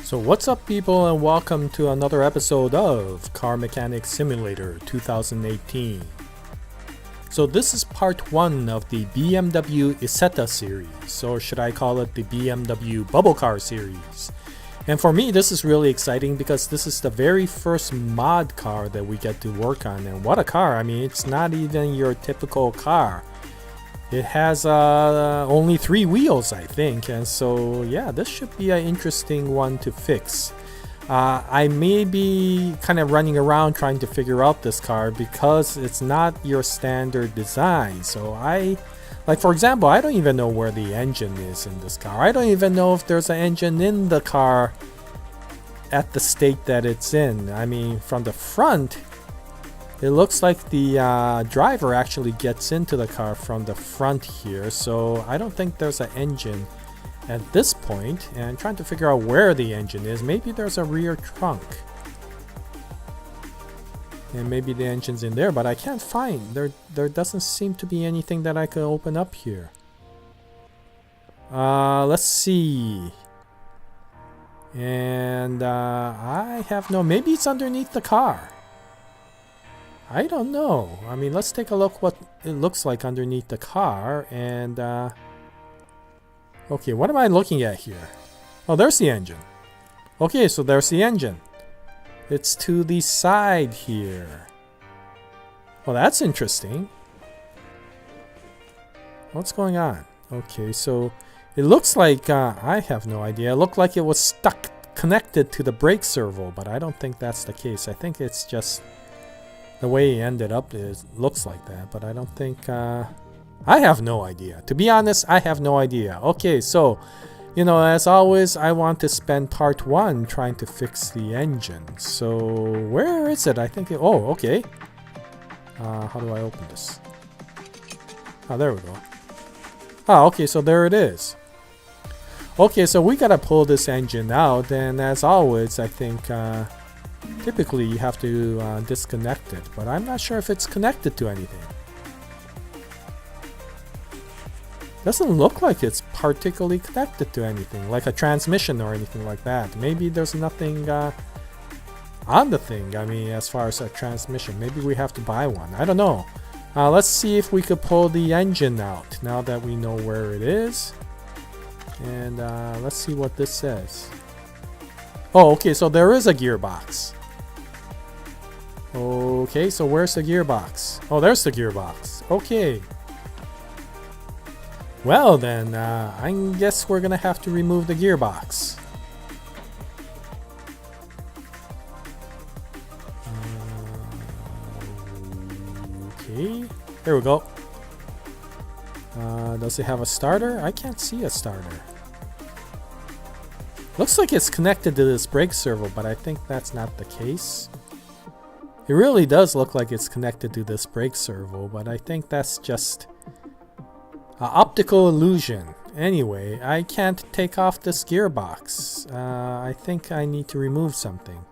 So what's up people, and welcome to another episode of Car Mechanics Simulator 2018. So this is part 1 of the BMW Isetta series, or should I call it the BMW Bubble Car series. And for me this is really exciting because this is the very first mod car that we get to work on, and what a car. I mean, it's not even your typical car. It has only 3 wheels, I think, and so yeah, this should be an interesting one to fix. I may be kind of running around trying to figure out this car because it's not your standard design. So like for example, I don't even know where the engine is in this car. I don't even know if there's an engine in the car at the state that it's in. I mean, from the front, it looks like the driver actually gets into the car from the front here, so I don't think there's an engine at this point. And I'm trying to figure out where the engine is. Maybe there's a rear trunk, and maybe the engine's in there, but I can't find. There doesn't seem to be anything that I could open up here. Let's see. And I have no. Maybe it's underneath the car. I don't know. I mean, let's take a look what it looks like underneath the car. And okay, what am I looking at here? Oh, there's the engine. Okay, so there's the engine. It's to the side here. Well, that's interesting. What's going on? Okay, so it looks like I have no idea. It looked like it was connected to the brake servo, but I don't think that's the case. I think it's just the way it ended up looks like that, but I don't think I have no idea. To be honest, I have no idea. Okay, so you know, as always, I want to spend part 1 trying to fix the engine. So where is it? I think oh, okay. How do I open this? Oh, there we go. Oh, okay, so there it is. Okay, so we gotta pull this engine out, and as always, I think typically you have to disconnect it, but I'm not sure if it's connected to anything. Doesn't look like it's particularly connected to anything, like a transmission or anything like that. Maybe there's nothing on the thing. I mean, as far as a transmission, maybe we have to buy one. I don't know. Let's see if we could pull the engine out now that we know where it is. And let's see what this says. Oh, okay, so there is a gearbox. Okay, so where's the gearbox? Oh, there's the gearbox. Okay. Well then, I guess we're gonna have to remove the gearbox. Okay, there we go. Does it have a starter? I can't see a starter. Looks like it's connected to this brake servo, but I think that's not the case. It really does look like it's connected to this brake servo, but I think that's just an optical illusion. Anyway, I can't take off this gearbox. I think I need to remove something.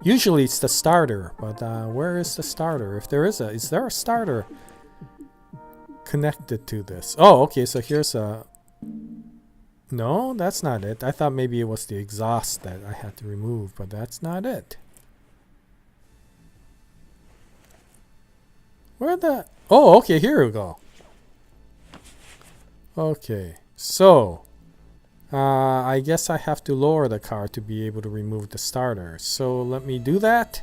Usually it's the starter, but where is the starter? If there is there a starter connected to this? Oh, okay, so here's a... No, that's not it. I thought maybe it was the exhaust that I had to remove, but that's not it. Where the... Oh, okay, here we go. Okay, so I guess I have to lower the car to be able to remove the starter. So let me do that.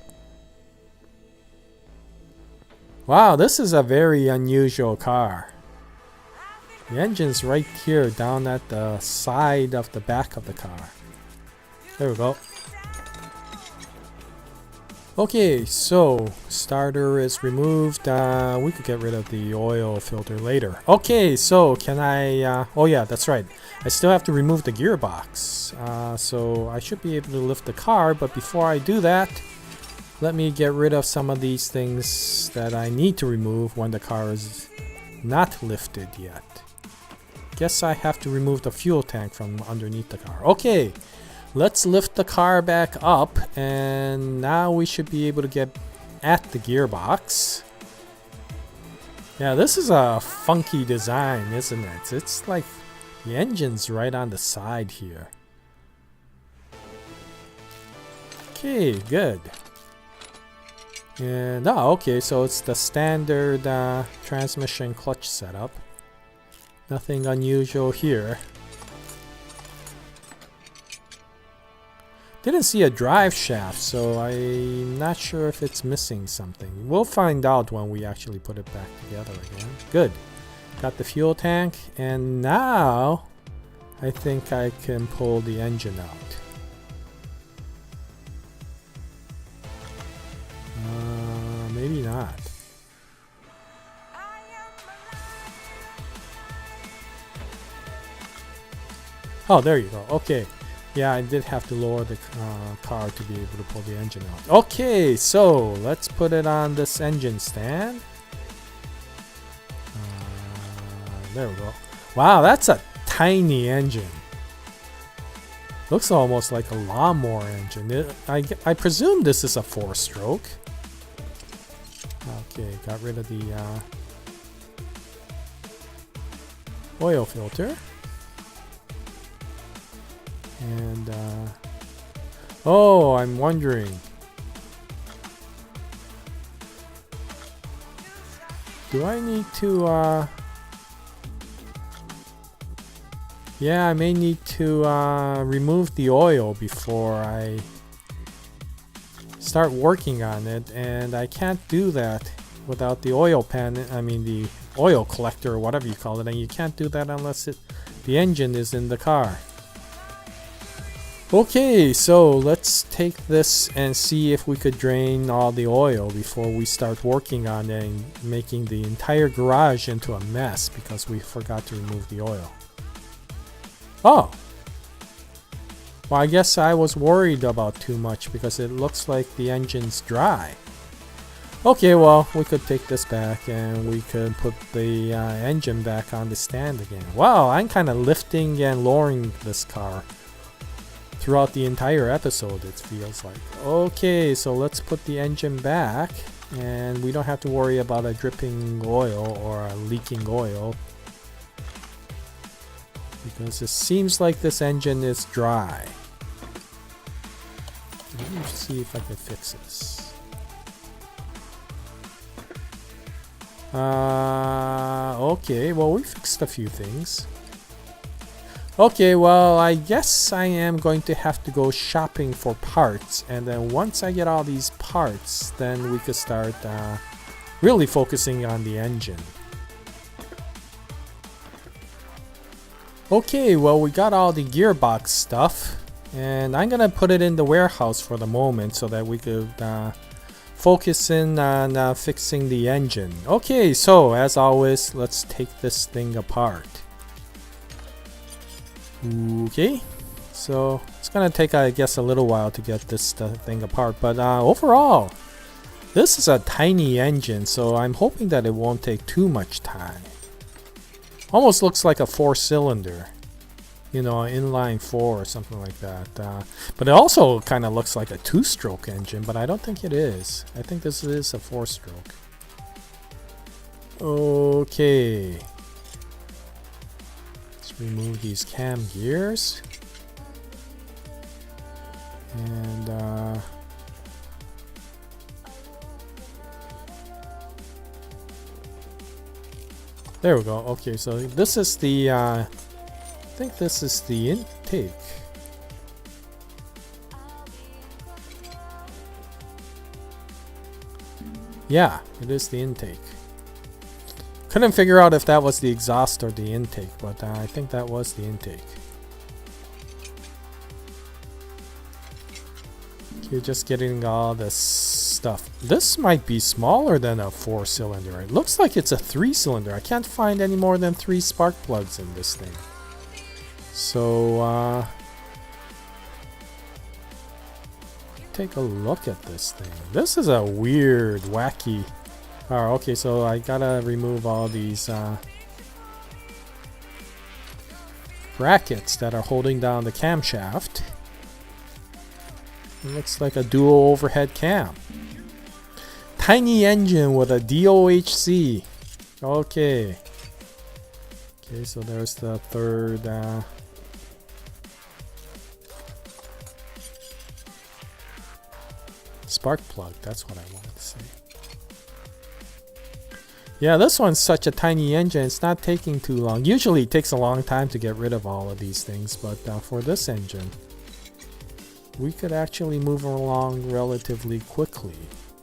Wow, this is a very unusual car. The engine's right here down at the side of the back of the car. There we go. Okay, so starter is removed. We could get rid of the oil filter later. Okay, so can I... oh yeah, that's right. I still have to remove the gearbox. So I should be able to lift the car, but before I do that, let me get rid of some of these things that I need to remove when the car is not lifted yet. Guess I have to remove the fuel tank from underneath the car. Okay, let's lift the car back up, and now we should be able to get at the gearbox. Yeah, this is a funky design, isn't it? It's like the engine's right on the side here. Okay, good. And okay, so it's the standard transmission clutch setup. Nothing unusual here. Didn't see a drive shaft, so I'm not sure if it's missing something. We'll find out when we actually put it back together again. Good. Got the fuel tank, and now I think I can pull the engine out. Maybe not. Oh, there you go. Okay. Yeah, I did have to lower the car to be able to pull the engine out. Okay, so let's put it on this engine stand. There we go. Wow, that's a tiny engine. Looks almost like a lawnmower engine. I presume this is a 4-stroke. Okay, got rid of the oil filter. And oh, I'm wondering, do I need to yeah, I may need to remove the oil before I start working on it, and I can't do that without the oil pan. I mean the oil collector or whatever you call it, and you can't do that unless the engine is in the car. Okay, so let's take this and see if we could drain all the oil before we start working on it and making the entire garage into a mess because we forgot to remove the oil. Oh! Well, I guess I was worried about too much because it looks like the engine's dry. Okay, well, we could take this back and we could put the engine back on the stand again. Wow, I'm kind of lifting and lowering this car throughout the entire episode, it feels like. Okay, so let's put the engine back, and we don't have to worry about a dripping oil or a leaking oil because it seems like this engine is dry. Let me see if I can fix this. Okay, well, we fixed a few things. Okay, well, I guess I am going to have to go shopping for parts, and then once I get all these parts, then we could start really focusing on the engine. Okay, well, we got all the gearbox stuff, and I'm gonna put it in the warehouse for the moment so that we could focus in on fixing the engine. Okay, so as always, let's take this thing apart. Okay, so it's gonna take, I guess, a little while to get this thing apart, but overall, this is a tiny engine, so I'm hoping that it won't take too much time. Almost looks like a 4-cylinder, you know, inline 4 or something like that. But it also kind of looks like a 2-stroke engine, but I don't think it is. I think this is a 4-stroke. Okay. Remove these cam gears, and there we go. Okay, so this is the I think this is the intake. Yeah, it is the intake. Couldn't figure out if that was the exhaust or the intake, but I think that was the intake. You're just getting all this stuff. This might be smaller than a 4-cylinder. It looks like it's a 3-cylinder. I can't find any more than 3 spark plugs in this thing. So, take a look at this thing. This is a weird, wacky... Oh, okay, so I gotta remove all these brackets that are holding down the camshaft. It looks like a dual overhead cam. Tiny engine with a DOHC. Okay. Okay, so there's the third Spark plug, that's what I wanted to say. Yeah, this one's such a tiny engine, it's not taking too long. Usually it takes a long time to get rid of all of these things, but for this engine, we could actually move along relatively quickly.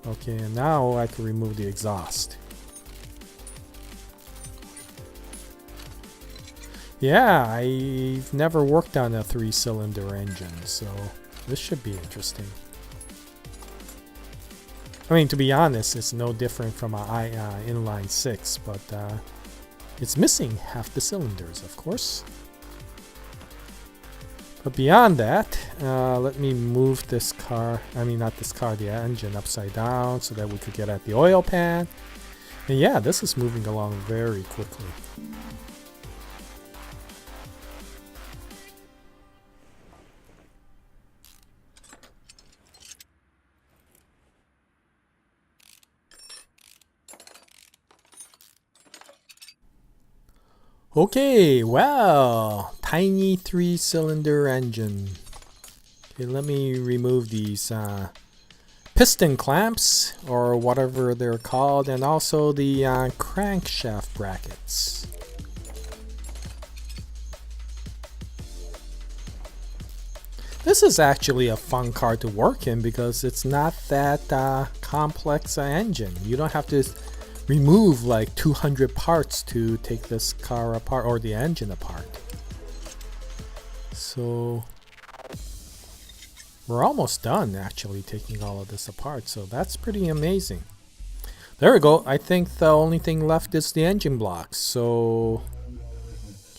Okay, and now I can remove the exhaust. Yeah, I've never worked on a 3-cylinder engine, so this should be interesting. I mean, to be honest, it's no different from an inline 6, but it's missing half the cylinders, of course. But beyond that, let me move this car, I mean not this car, the engine upside down so that we could get at the oil pan. And yeah, this is moving along very quickly. Okay, well, tiny 3-cylinder engine. Okay, let me remove these piston clamps, or whatever they're called, and also the crankshaft brackets. This is actually a fun car to work in because it's not that complex engine. You don't have to remove like 200 parts to take this car apart, or the engine apart. So we're almost done actually taking all of this apart, so that's pretty amazing. There we go. I think the only thing left is the engine blocks. So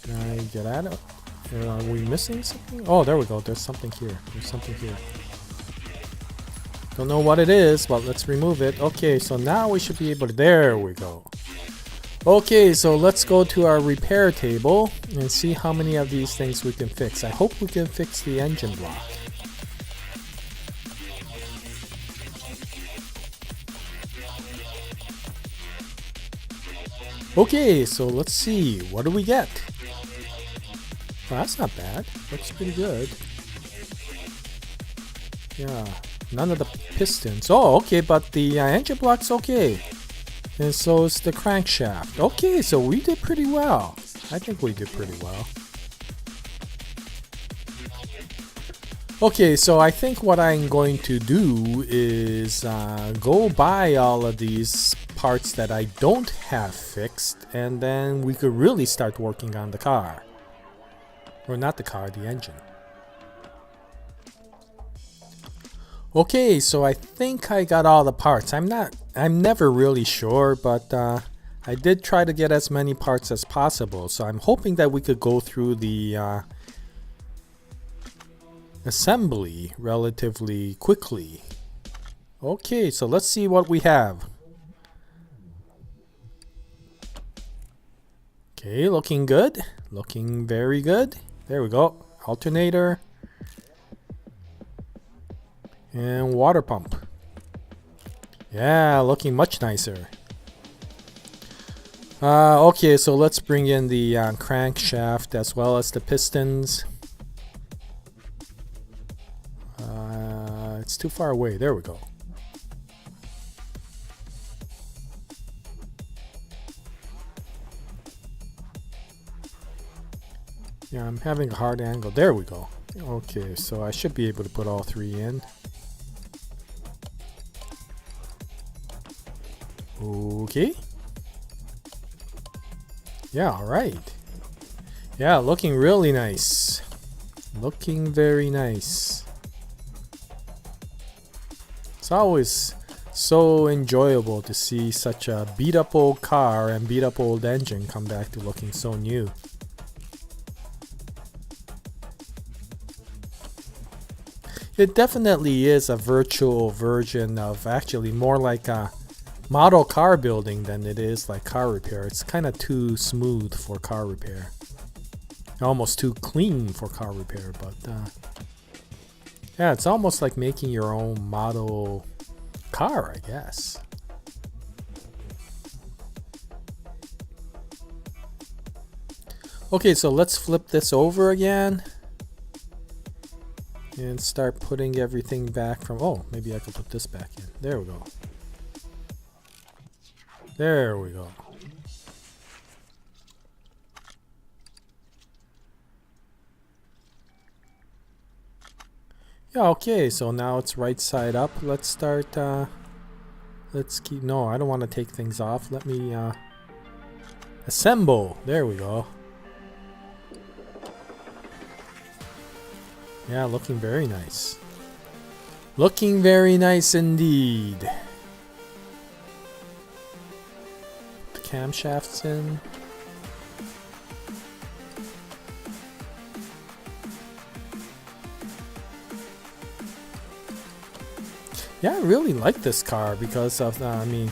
can I get at it? Are we missing something? Oh, there we go. There's something here. There's something here. Don't know what it is, but let's remove it. Okay, so now we should be able to... There we go. Okay, so let's go to our repair table and see how many of these things we can fix. I hope we can fix the engine block. Okay, so let's see. What do we get? Well, that's not bad. Looks pretty good. Yeah. None of the pistons. Oh, okay, but the engine block's okay. And so is the crankshaft. Okay, so we did pretty well. I think we did pretty well. Okay, so I think what I'm going to do is go buy all of these parts that I don't have fixed, and then we could really start working on the car. Or not the car, the engine. Okay, so I think I got all the parts. I'm never really sure, but I did try to get as many parts as possible. So I'm hoping that we could go through the assembly relatively quickly. Okay, so let's see what we have. Okay, looking good. Looking very good. There we go. Alternator. And water pump. Yeah, looking much nicer. Okay, so let's bring in the crankshaft as well as the pistons. It's too far away. There we go. Yeah, I'm having a hard angle. There we go. Okay, so I should be able to put all three in. Okay. Yeah, alright. Yeah, looking really nice. Looking very nice. It's always so enjoyable to see such a beat up old car and beat up old engine come back to looking so new. It definitely is a virtual version of, actually more like a model car building than it is like car repair. It's kind of too smooth for car repair. Almost too clean for car repair, but yeah, it's almost like making your own model car, I guess. Okay, so let's flip this over again. And start putting everything back from... Oh, maybe I could put this back in. There we go. There we go. Yeah, okay, so now it's right side up. Let's start, let's keep... No, I don't want to take things off. Let me, assemble. There we go. Yeah, looking very nice. Looking very nice indeed. The camshafts in. Yeah, I really like this car because of, I mean,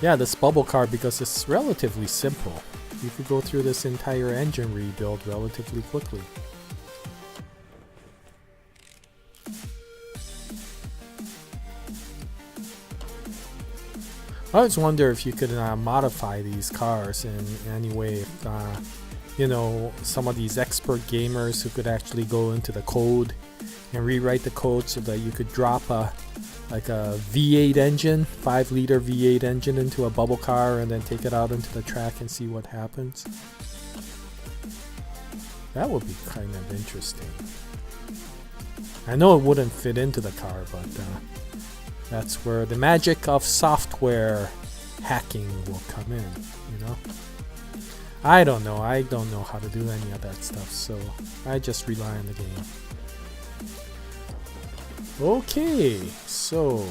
yeah, this bubble car because it's relatively simple. You could go through this entire engine rebuild relatively quickly. I always wonder if you could modify these cars in any way. If, you know, some of these expert gamers who could actually go into the code and rewrite the code so that you could drop a V8 engine, 5-liter V8 engine into a bubble car and then take it out into the track and see what happens. That would be kind of interesting. I know it wouldn't fit into the car, but that's where the magic of software hacking will come in, you know? I don't know how to do any of that stuff, so I just rely on the game. Okay, so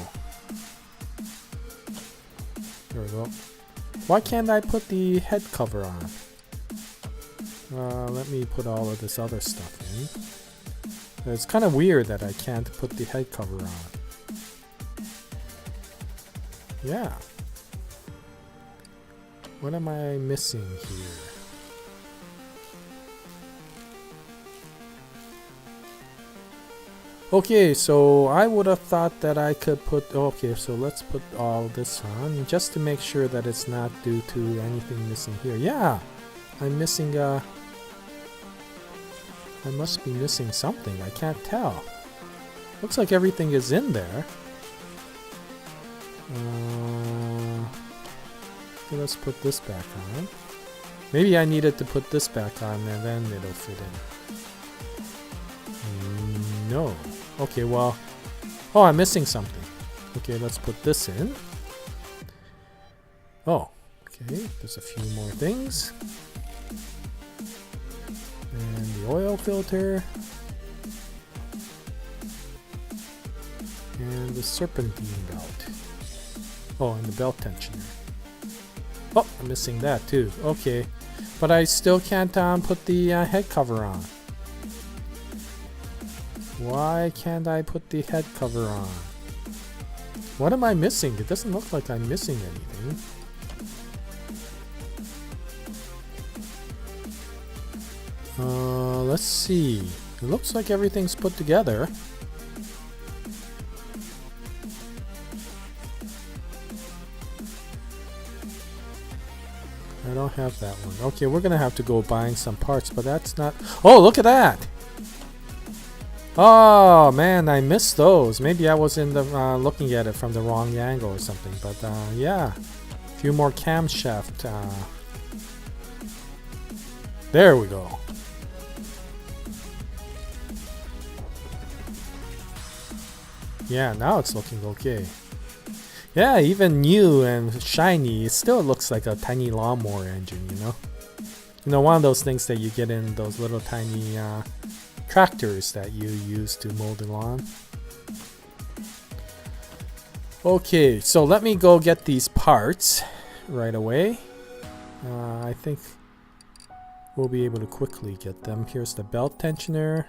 there we go. Why can't I put the head cover on? Let me put all of this other stuff in. It's kind of weird that I can't put the head cover on. Yeah. What am I missing here? Okay, so I would have thought that I could put... Okay, so let's put all this on just to make sure that it's not due to anything missing here. Yeah, I'm missing... I must be missing something. I can't tell. Looks like everything is in there. Okay, let's put this back on. Maybe I needed to put this back on and then it'll fit in. No. Okay, well... Oh, I'm missing something. Okay, let's put this in. Oh, okay. There's a few more things. And the oil filter. And the serpentine belt. Oh, and the belt tensioner. Oh, I'm missing that too. Okay. But I still can't put the head cover on. Why can't I put the head cover on? What am I missing? It doesn't look like I'm missing anything. Let's see. It looks like everything's put together. I don't have that one. Okay, we're gonna have to go buying some parts, but that's not... Oh, look at that! Oh man, I missed those. Maybe I was in the looking at it from the wrong angle or something. But yeah, a few more camshaft. There we go. Yeah, now it's looking okay. Yeah, even new and shiny, it still looks like a tiny lawnmower engine, you know? You know, one of those things that you get in those little tiny tractors that you use to mow the lawn. Okay, so let me go get these parts right away. I think we'll be able to quickly get them. Here's the belt tensioner.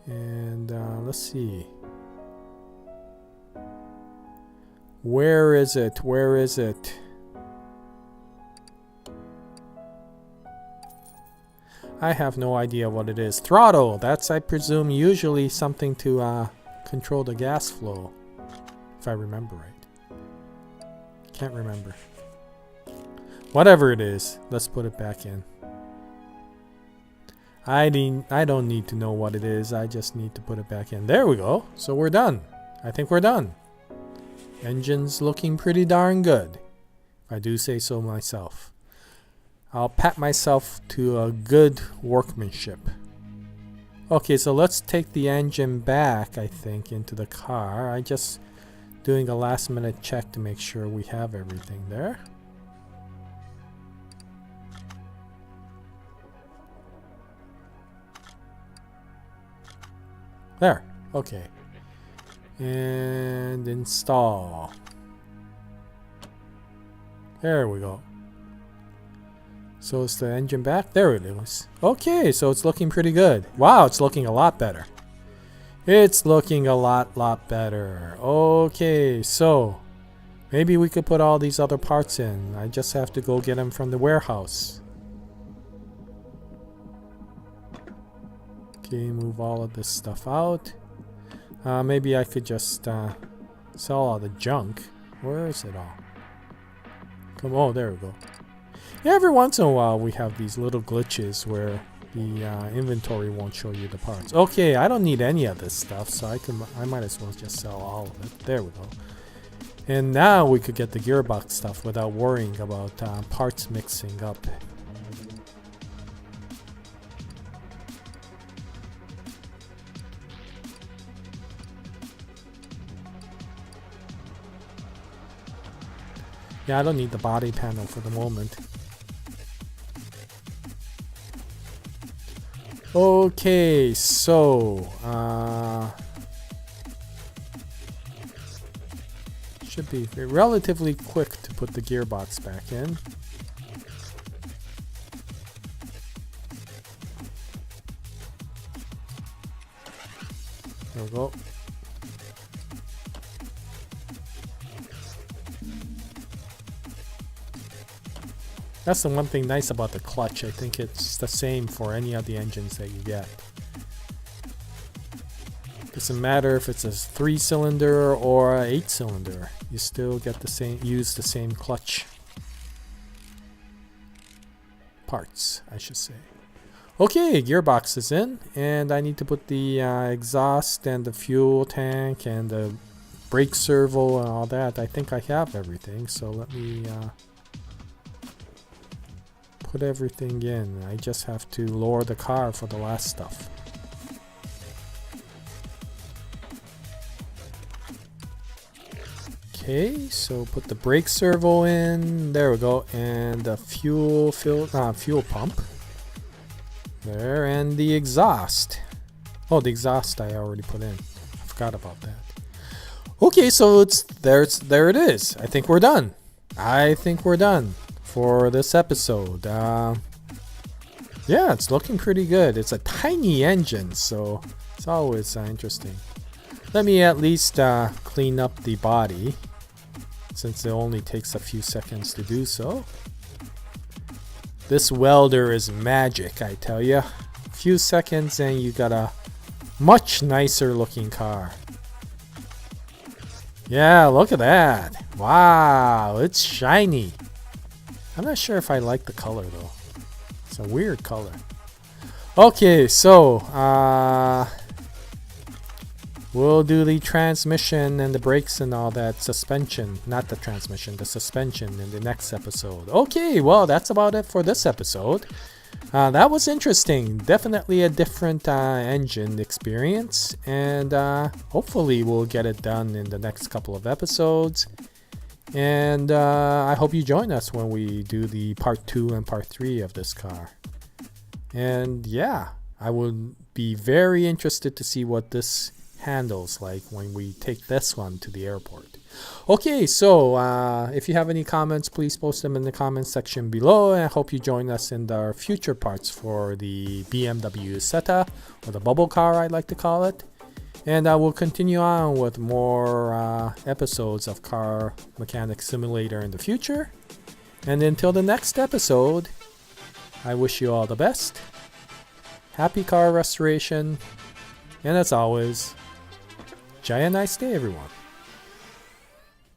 And let's see. Where is it? Where is it? I have no idea what it is. Throttle! That's, I presume, usually something to control the gas flow. If I remember right. Can't remember. Whatever it is, let's put it back in. I don't need to know what it is. I just need to put it back in. There we go. So we're done. I think we're done. Engine's looking pretty darn good, if I do say so myself. I'll pat myself to a good workmanship. Okay, so let's take the engine back, I think, into the car. I just doing a last minute check to make sure we have everything there. There, okay. And install. There we go. So is the engine back? There it is. Okay, so it's looking pretty good. Wow, it's looking a lot better. It's looking a lot better. Okay, so maybe we could put all these other parts in. I just have to go get them from the warehouse. Okay, move all of this stuff out. Maybe I could just sell all the junk. Where is it all? Come on, there we go. Yeah, every once in a while we have these little glitches where the inventory won't show you the parts. Okay, I don't need any of this stuff, so I might as well just sell all of it. There we go. And now we could get the gearbox stuff without worrying about parts mixing up. Yeah, I don't need the body panel for the moment. Okay, so should be relatively quick to put the gearbox back in. There we go. That's the one thing nice about the clutch. I think it's the same for any of the engines that you get. Doesn't matter if it's a 3-cylinder or a 8-cylinder. You still get the same, use the same clutch parts, I should say. Okay, gearbox is in, and I need to put the exhaust and the fuel tank and the brake servo and all that. I think I have everything, so let me put everything in. I just have to lower the car for the last stuff. Okay, so put the brake servo in. There we go, and the fuel pump. There, and the exhaust. Oh, the exhaust I already put in. I forgot about that. Okay, so there it is. I think we're done. I think we're done for this episode. Yeah, it's looking pretty good. It's a tiny engine, so it's always interesting. Let me at least clean up the body, since it only takes a few seconds to do so. This welder is magic, I tell ya. A few seconds and you got a much nicer looking car. Yeah, look at that. Wow, it's shiny. I'm not sure if I like the color though. It's a weird color. Okay, so we'll do the transmission and the brakes and all that, suspension, not the transmission, the suspension in the next episode. Okay, well, that's about it for this episode. That was interesting. Definitely a different engine experience, and hopefully we'll get it done in the next couple of episodes. And I hope you join us when we do the part 2 and part 3 of this car. And yeah, I would be very interested to see what this handles like when we take this one to the airport. Okay, so if you have any comments, please post them in the comments section below, and I hope you join us in our future parts for the BMW Isetta, or the bubble car I like to call it. And I will continue on with more episodes of Car Mechanic Simulator in the future. And until the next episode, I wish you all the best. Happy car restoration. And as always, Jaya, nice day, everyone.